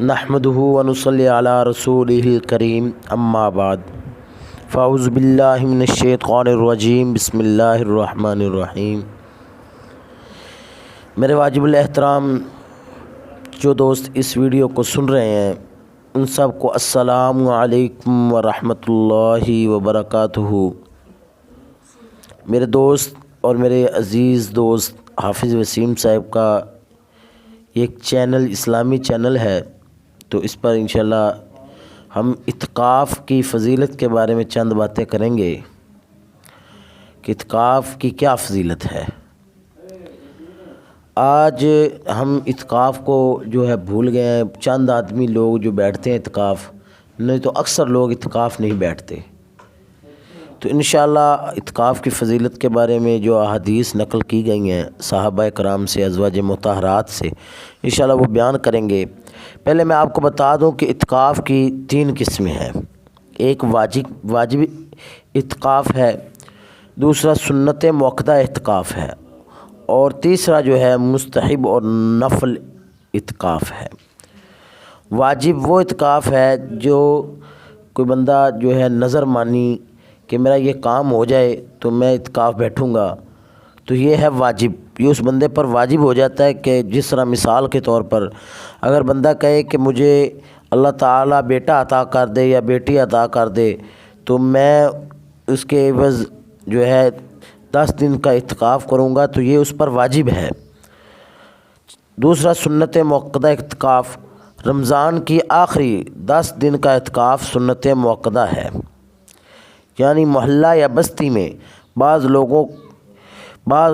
نحمدہ ونصلی علی رسولہ الکریم اما بعد فاعوذ باللہ من الشیطان الرجیم بسم اللہ الرحمن الرحیم۔ میرے واجب الاحترام جو دوست اس ویڈیو کو سن رہے ہیں ان سب کو السلام علیکم ورحمۃ اللہ وبرکاتہ۔ میرے دوست اور میرے عزیز دوست حافظ وسیم صاحب کا ایک چینل اسلامی چینل ہے، تو اس پر انشاءاللہ ہم اعتکاف کی فضیلت کے بارے میں چند باتیں کریں گے کہ اعتکاف کی کیا فضیلت ہے۔ آج ہم اعتکاف کو جو ہے بھول گئے ہیں، چند آدمی لوگ جو بیٹھتے ہیں اعتکاف، نہیں تو اکثر لوگ اعتکاف نہیں بیٹھتے۔ تو انشاءاللہ اعتکاف کی فضیلت کے بارے میں جو احادیث نقل کی گئی ہیں صحابہ کرام سے، ازواج مطہرات سے، انشاءاللہ وہ بیان کریں گے۔ پہلے میں آپ کو بتا دوں کہ اعتکاف کی 3 قسمیں ہیں۔ ایک واجب اعتکاف ہے، دوسرا سنت موقدہ اعتکاف ہے، اور تیسرا جو ہے مستحب اور نفل اعتکاف ہے۔ واجب وہ اعتکاف ہے جو کوئی بندہ جو ہے نظر مانی کہ میرا یہ کام ہو جائے تو میں اعتکاف بیٹھوں گا، تو یہ ہے واجب، یہ اس بندے پر واجب ہو جاتا ہے۔ کہ جس طرح مثال کے طور پر اگر بندہ کہے کہ مجھے اللہ تعالیٰ بیٹا عطا کر دے یا بیٹی عطا کر دے، تو میں اس کے عوض جو ہے 10 دن کا اعتکاف کروں گا، تو یہ اس پر واجب ہے۔ دوسرا سنت موقدہ اعتکاف، رمضان کی آخری 10 دن کا اعتکاف سنت موقدہ ہے، یعنی محلہ یا بستی میں بعض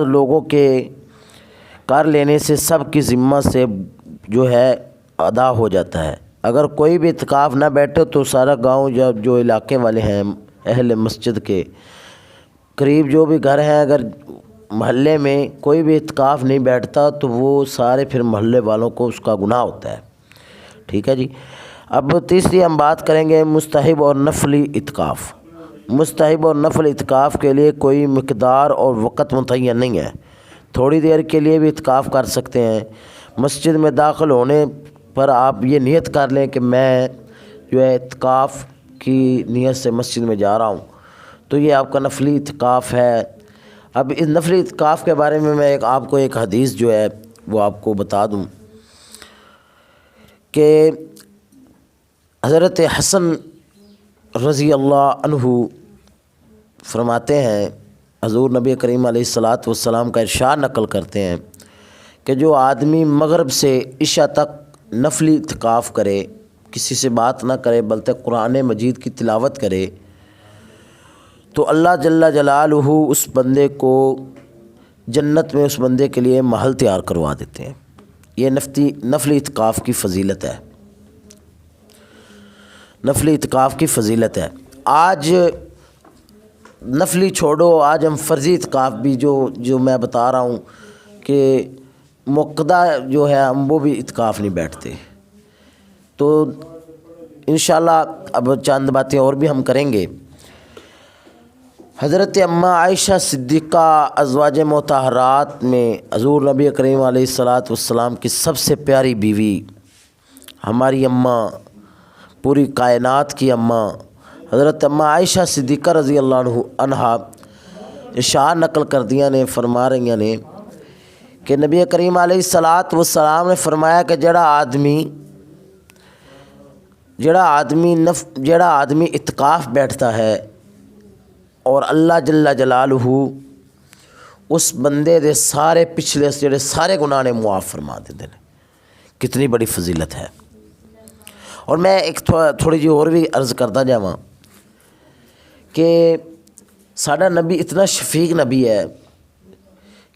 لوگوں کے کر لینے سے سب کی ذمہ سے جو ہے ادا ہو جاتا ہے۔ اگر کوئی بھی اعتکاف نہ بیٹھے تو سارا گاؤں یا جو علاقے والے ہیں اہل مسجد کے قریب جو بھی گھر ہیں، اگر محلے میں کوئی بھی اعتکاف نہیں بیٹھتا تو وہ سارے پھر محلے والوں کو اس کا گناہ ہوتا ہے۔ ٹھیک ہے جی۔ اب تیسری ہم بات کریں گے مستحب اور نفلی اعتکاف۔ مستحب اور نفل اعتکاف کے لیے کوئی مقدار اور وقت متعین نہیں ہے، تھوڑی دیر کے لیے بھی اعتکاف کر سکتے ہیں۔ مسجد میں داخل ہونے پر آپ یہ نیت کر لیں کہ میں جو ہے اعتکاف کی نیت سے مسجد میں جا رہا ہوں، تو یہ آپ کا نفلی اعتکاف ہے۔ اب اس نفلی اعتکاف کے بارے میں آپ کو ایک حدیث جو ہے وہ آپ کو بتا دوں کہ حضرت حسن رضی اللہ عنہ فرماتے ہیں، حضور نبی کریم علیہ الصلاۃ والسلام کا ارشاد نقل کرتے ہیں کہ جو آدمی مغرب سے عشاء تک نفلی اعتکاف کرے، کسی سے بات نہ کرے بلکہ قرآن مجید کی تلاوت کرے، تو اللہ جل جلالہ اس بندے کو جنت میں اس بندے کے لیے محل تیار کروا دیتے ہیں۔ یہ نفلی اعتکاف کی فضیلت ہے، نفلی اعتکاف کی فضیلت ہے۔ آج نفلی چھوڑو، آج ہم فرضی اعتکاف بھی جو میں بتا رہا ہوں کہ موقدہ جو ہے ہم وہ بھی اعتکاف نہیں بیٹھتے۔ تو انشاءاللہ اب چند باتیں اور بھی ہم کریں گے۔ حضرت اماں عائشہ صدیقہ ازواج مطہرات میں حضور نبی کریم علیہ الصلاۃ والسلام کی سب سے پیاری بیوی، ہماری اماں، پوری کائنات کی اماں حضرت اماں عائشہ صدیقہ رضی اللہ عنہا ارشاد نقل کر دیا نے، فرما رہی نے کہ نبی کریم علیہ الصلاۃ والسلام نے فرمایا کہ جڑا آدمی اعتکاف بیٹھتا ہے اور اللہ جل جلالہ اس بندے دے سارے پچھلے جڑے سارے گناہ نے معاف فرما دیتے ہیں۔ کتنی بڑی فضیلت ہے۔ اور میں ایک تھوڑی جی اور بھی عرض کرتا جاواں کہ ساڈا نبی اتنا شفیق نبی ہے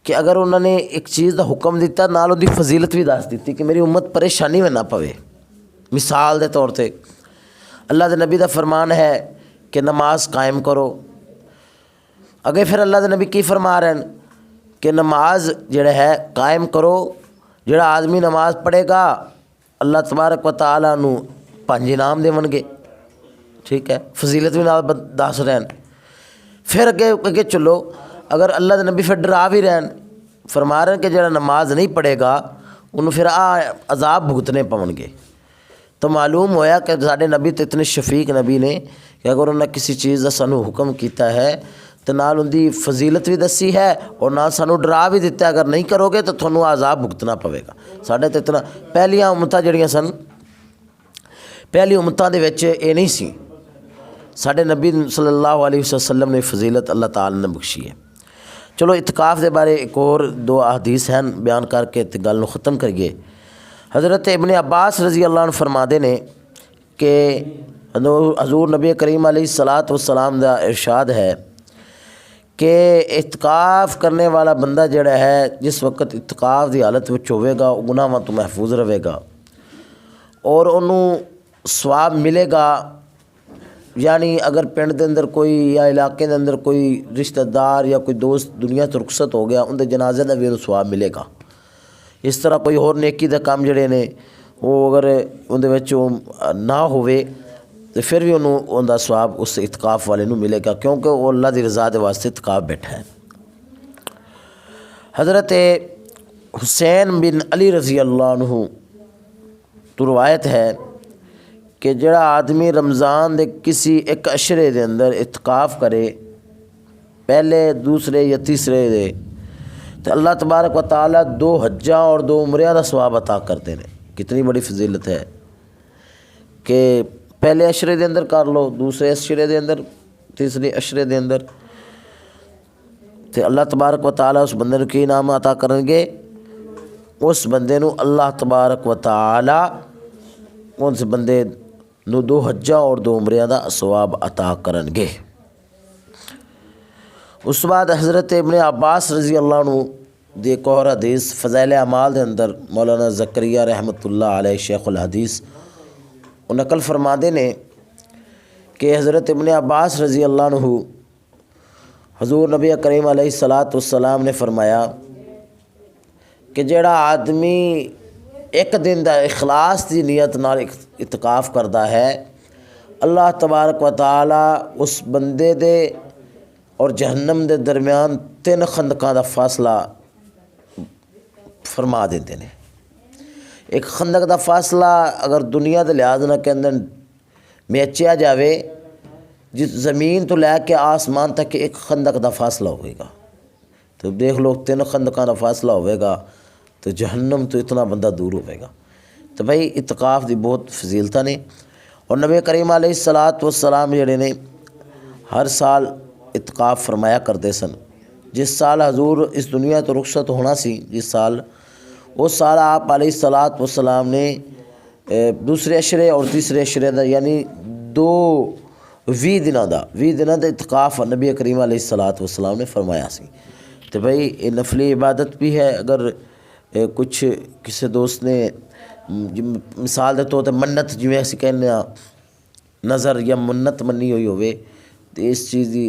کہ اگر انہوں نے ایک چیز دا حکم دیتا نال دی فضیلت بھی دس دیتی کہ میری امت پریشانی میں نہ پوے۔ مثال دے طور تے اللہ دے نبی دا فرمان ہے کہ نماز قائم کرو، اگے پھر اللہ دے نبی کی فرما رہے ہیں کہ نماز جڑا ہے قائم کرو، جڑا آدمی نماز پڑھے گا اللہ تبارک و تعالیٰ نو 5 انعام دے گے۔ ٹھیک ہے، فضیلت بھی نال دس رہے ہیں۔ پھر اگے چلو، اگر اللہ دے نبی پھر ڈرا بھی رہے ہیں، فرما رہے ہیں کہ جڑا نماز نہیں پڑھے گا انہوں پھر عذاب بھگتنے پون گے۔ تو معلوم ہویا کہ ساڈے نبی تو اتنے شفیق نبی نے کہ اگر انہوں نے کسی چیز کا سانو حکم کیتا ہے تو نال ان دی فضیلت بھی دسی ہے اور نال سانو ڈرا بھی دیتا ہے اگر نہیں کرو گے تو تھانوں عذاب بھگتنا پوے گا۔ ساڈے تے اتنا پہلیاں امتاں جڑیاں سن پہلی امتاں دے وچ یہ نہیں سی، ساڈے نبی صلی اللہ علیہ وسلم نے فضیلت اللہ تعالی نے بخشی ہے۔ چلو اعتکاف دے بارے ایک اور دو احادیث ہیں بیان کر کے تے گل نوں ختم کریے۔ حضرت ابن عباس رضی اللہ عنہ فرماتے نے کہ حضور نبی کریم علیہ الصلاۃ والسلام دا ارشاد ہے کہ اعتکاف کرنے والا بندہ جڑا ہے جس وقت اعتکاف دی حالت وچ ہوے گا وہ گناہاں تو محفوظ رہے گا اور انہوں ثواب ملے گا، یعنی اگر پنڈ دے اندر کوئی یا علاقے دے اندر کوئی رشتہ دار یا کوئی دوست دنیا تو رخصت ہو گیا ان دے جنازے دا بھی انہوں ثواب ملے گا۔ اس طرح کوئی اور نیکی دے کام جڑے نے وہ اگر ان دے وچ نہ ہوئے تو پھر بھی انہوں ان دا ثواب اس اعتکاف والے نوں ملے گا کیونکہ وہ اللہ دی رضا دے واسطے اعتکاف بیٹھا ہے۔ حضرت حسین بن علی رضی اللہ عنہ تو روایت ہے کہ جڑا آدمی رمضان دے کسی ایک عشرے دے اندر اعتکاف کرے پہلے دوسرے یا تیسرے دے تو اللہ تبارک و تعالیٰ 2 حجاں اور 2 عمریاں دا ثواب عطا کرتے ہیں۔ کتنی بڑی فضیلت ہے کہ پہلے عشرے دے اندر کر لو، دوسرے عشرے دے اندر، تیسرے عشرے دے اندر، تو اللہ تبارک و تعالیٰ اس بندے نوں کی انعام عطا کریں گے؟ اس بندے نوں اللہ تبارک و تعالیٰ اس بندے نوں 2 حجاں اور 2 عمریاں دا ثواب عطا کریں گے۔ اس بعد حضرت ابن عباس رضی اللہ عنہ دی ایک اور حدیث فضائل اعمال دے اندر مولانا زکریا رحمۃ اللہ علیہ شیخ الحدیث وہ نقل فرماتے نے کہ حضرت ابن عباس رضی اللہ عنہ حضور نبی کریم علیہ الصلاۃ والسلام نے فرمایا کہ جڑا آدمی ایک دن دا اخلاص دی نیت نال اعتکاف کردا ہے اللہ تبارک و تعالی اس بندے دے اور جہنم دے درمیان 3 خندقاں دا فاصلہ فرما دیندے نے۔ ایک خندق دا فاصلہ اگر دنیا دے لحاظ نہ کے اندر میچیا جاوے جس زمین تو لے کے آسمان تک ایک خندق دا فاصلہ ہوئے گا تو دیکھ لو 3 خندقاں دا فاصلہ ہوئے گا تو جہنم تو اتنا بندہ دور ہوئے گا۔ تو بھائی اعتکاف دی بہت فضیلتاں نے اور نبی کریم علیہ الصلاۃ والسلام جڑے نے ہر سال اعتکاف فرمایا کرتے سن۔ جس سال حضور اس دنیا تو رخصت ہونا سی جس سال اس سال آپ علیہ الصلاۃ والسلام نے دوسرے عشرے اور تیسرے عشرے دا یعنی 20 دنوں دا اعتکاف نبی کریم علیہ الصلاۃ والسلام نے فرمایا سی۔ تو بھائی یہ نفلی عبادت بھی ہے۔ اگر کچھ کسی دوست نے مثال دے طور تے منت جویں اسی کہنے نظر یا منت منی ہوئی ہوئے تو اس چیز دی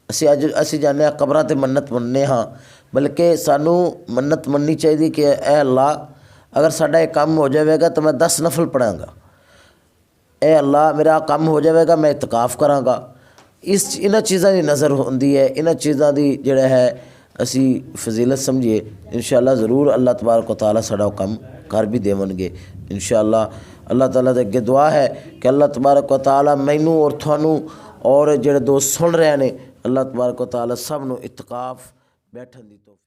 اسی جانے قبراں تے منت مننے ہاں بلکہ سانو منت مننی چاہیے کہ اے اللہ اگر ساڈا یہ کام ہو جائے گا تو میں 10 نفل پڑھاں گا، اے اللہ میرا کام ہو جائے گا میں اعتکاف کراں گا۔ انہاں چیزاں دی نظر ہوندی ہے، انہاں چیزاں دی جڑا ہے اسی فضیلت سمجھیے انشاءاللہ ضرور اللہ تبارک و تعالیٰ ساڈا کام کر بھی دیون گے انشاءاللہ۔ اللہ تعالیٰ دے اگے دعا ہے کہ اللہ تبارک و تعالیٰ مینوں اور تھانوں اور جڑے دوست سن رہے ہیں اللہ تبارک و تعالیٰ سب نوں اعتکاف بیٹھن دی توفیق